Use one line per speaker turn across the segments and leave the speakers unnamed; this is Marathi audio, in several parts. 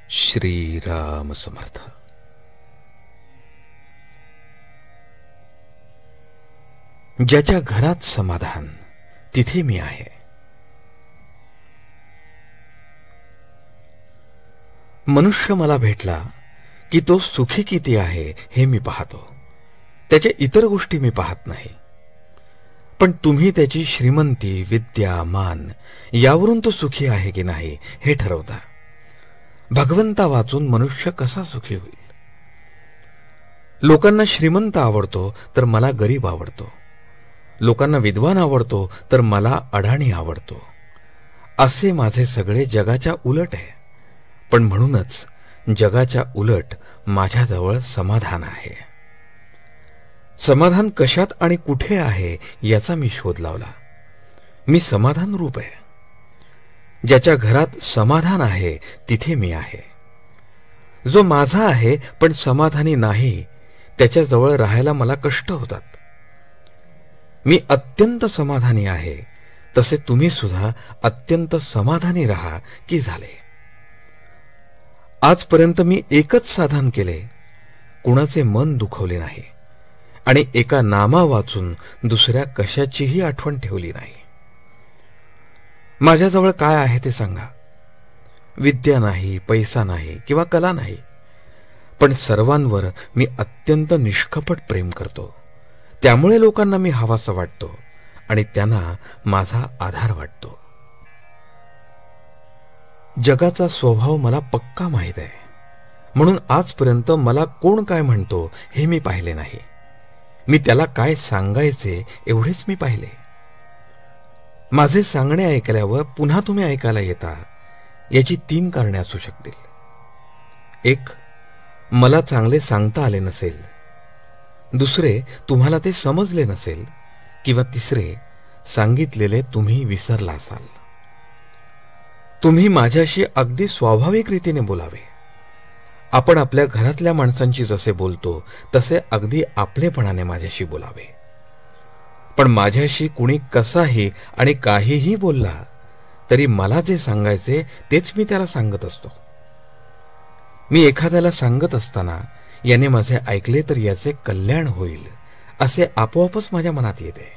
श्रीराम समर्थ. ज्याच्या घरात समाधान तिथे मी आहे. मनुष्य मला भेटला की तो सुखी किती आहे हे मी पाहतो. त्याच्या इतर गोष्टी मी पाहत नाही. पण तुम्ही त्याची श्रीमंती, विद्या, मान यावरून तो सुखी आहे की नाही हे ठरवता. भगवंता वाचून मनुष्य कसा सुखी होईल? लोकांना श्रीमंत आवडतो तर मला गरीब आवडतो. लोकांना विद्वान आवडतो तर मला अडाणी आवडतो. असे माझे सगळे जगाच्या उलट आहे. पण म्हणूनच जगाच्या उलट माझ्याजवळ समाधान आहे. समाधान कशात आणि कुठे आहे याचा मी शोध लावला. मी समाधान रूप आहे. ज्याच्या घरात समाधान आहे तिथे मी आहे. जो माझा आहे पण समाधानी नाही त्याच्याजवळ राहायला मला कष्ट होतात. मी अत्यंत समाधानी आहे. तसे तुम्ही सुद्धा अत्यंत समाधानी राहा की झाले. आजपर्यंत मी एकच साधन केले. कुणाचे मन दुखवले नाही आणि एका नामा वाचून दुसऱ्या कशाचीही आठवण ठेवली नाही. माझ्याजवळ काय आहे ते सांगा. विद्या नाही, पैसा नाही किंवा कला नाही, पण सर्वांवर मी अत्यंत निष्कपट प्रेम करतो. त्यामुळे लोकांना मी हवासा वाटतो आणि त्यांना माझा आधार वाटतो. जगाचा स्वभाव मला पक्का माहीत आहे. म्हणून आजपर्यंत मला कोण काय म्हणतो हे मी पाहिले नाही. मी त्याला काय सांगायचे एवढेच मी पाहिले. माझे सांगणे ऐकल्यावर पुन्हा तुम्ही ऐकायला येता याची 3 कारणे असू शकतील. 1. मला चांगले सांगता आले नसेल. 2. तुम्हाला ते समजले नसेल. किंवा 3. सांगितलेले तुम्ही विसरला असाल. तुम्ही माझ्याशी अगदी स्वाभाविक रीतीने बोलावे. आपण आपल्या घरातल्या माणसांशी जसे बोलतो तसे अगदी आपलेपणाने माझ्याशी बोलावे. पण माझ्याशी कुणी कसाही आणि काहीही बोलला तरी मला जे सांगायचे तेच मी त्याला सांगत असतो. मी एखाद्याला सांगत असताना याने माझे ऐकले तर याचे कल्याण होईल असे आपोआपच माझ्या मनात येते.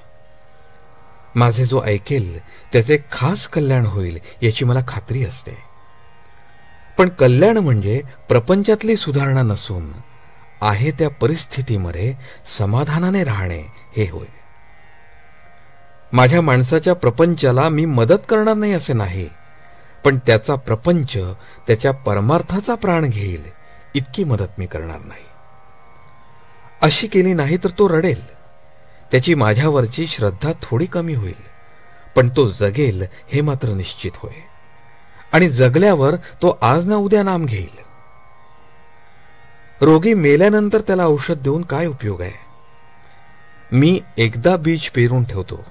माझे जो ऐकेल त्याचे खास कल्याण होईल याची मला खात्री असते. पण कल्याण म्हणजे प्रपंचातली सुधारणा नसून आहे त्या परिस्थितीमध्ये समाधानाने राहणे हे होय. माझ्या माणसाच्या प्रपंचाला मी मदत करणार नाही असे नाही, पण त्याचा प्रपंच त्याच्या परमार्थाचा प्राण घेईल इतकी मदत मी करणार नाही. अशी केली नाही तर तो रडेल. त्याची माझ्यावरची श्रद्धा थोडी कमी होईल, पण तो जगेल हे मात्र निश्चित होय. आणि जगल्यावर तो आज ना उद्या नाम घेईल. रोगी मेल्यानंतर त्याला औषध देऊन काय उपयोग आहे? मी एकदा बीज पेरून ठेवतो.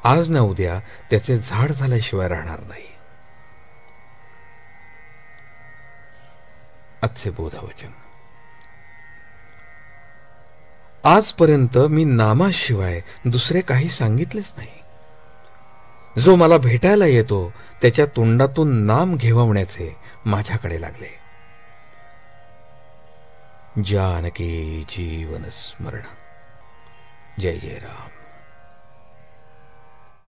आज ना उद्या त्याचे झाड झाल्याशिवाय राहणार नाही. आजचे बोधवचन. आजपर्यंत मी नामाशिवाय दुसरे काही सांगितलेच नाही. जो मला भेटायला येतो त्याच्या तोंडातून नाम घेवण्याचे माझ्याकडे लागले. जानकी जीवन स्मरण. जय जय राम.